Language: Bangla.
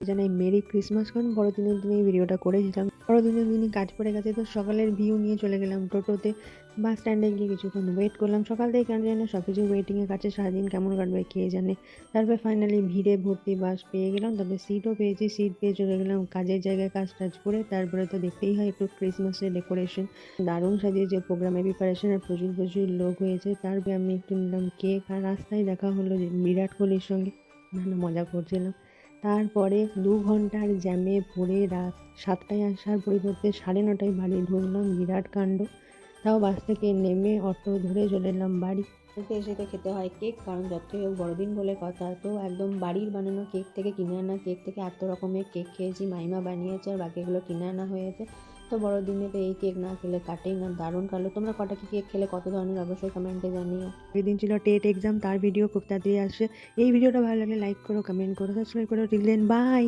জানাই মেরি ক্রিসমাস। কারণ বড়দিনের দিনে এই ভিডিওটা করেছিলাম। বড়দিনের দিনই কাজ পড়ে গেছে, তো সকালের ভিউ নিয়ে চলে গেলাম টোটোতে। বাস স্ট্যান্ডে গিয়ে কিছুক্ষণ ওয়েট করলাম। সকাল থেকে কেন জানি না সবকিছু ওয়েটিংয়ে কাটছে, সারাদিন কেমন কাটবে কে জানে। তারপরে ফাইনালি ভিড়ে ভর্তি বাস পেয়ে গেলাম, তবে সিটও পেয়েছি। সিট পেয়ে চলে গেলাম কাজের জায়গায় কাজ টাজ করে। তারপরে তো দেখতেই হয় একটু ক্রিসমাসের ডেকোরেশন, দারুণ সাজিয়েছে। প্রোগ্রামের প্রিপারেশনের প্রচুর প্রচুর লোক হয়েছে। তারপরে আমি একটু নিলাম কেক, আর রাস্তায় দেখা হলো যে বিরাট কোহলির সঙ্গে, ভালো মজা করছিলাম। তারপরে ২ ঘন্টার জ্যামে পড়ে রাত ৭টায় আসার পরিবর্তে ৯:৩০টায় বাড়ি ঢুকলাম, বিরাট কাণ্ড। তাও বাস থেকে নেমে অটো ধরে চলে এলাম বাড়ি। বাড়িতে এসে তো খেতে হয় কেক, কারণ যতই হোক বড়দিন বলে কথা। তো একদম বাড়ির বানানো কেক থেকে কিনে আনা কেক থেকে এত রকমের কেক খেয়েছি। মাইমা বানিয়েছে আর বাকিগুলো কিনে আনা হয়েছে। তো বড়দিনে তো এই কেক না খেলে কাটেই না, দারুণ কাটলো। তোমরা কটা কি কেক খেলে, কত ধরনের, অবশ্যই কমেন্টে জানিও। দিন ছিল টেট এক্সাম, তার ভিডিও খুব তাড়াতাড়ি আসছে। এই ভিডিওটা ভালো লাগলে লাইক করো, কমেন্ট করো, সাবস্ক্রাইব করো। Till then by.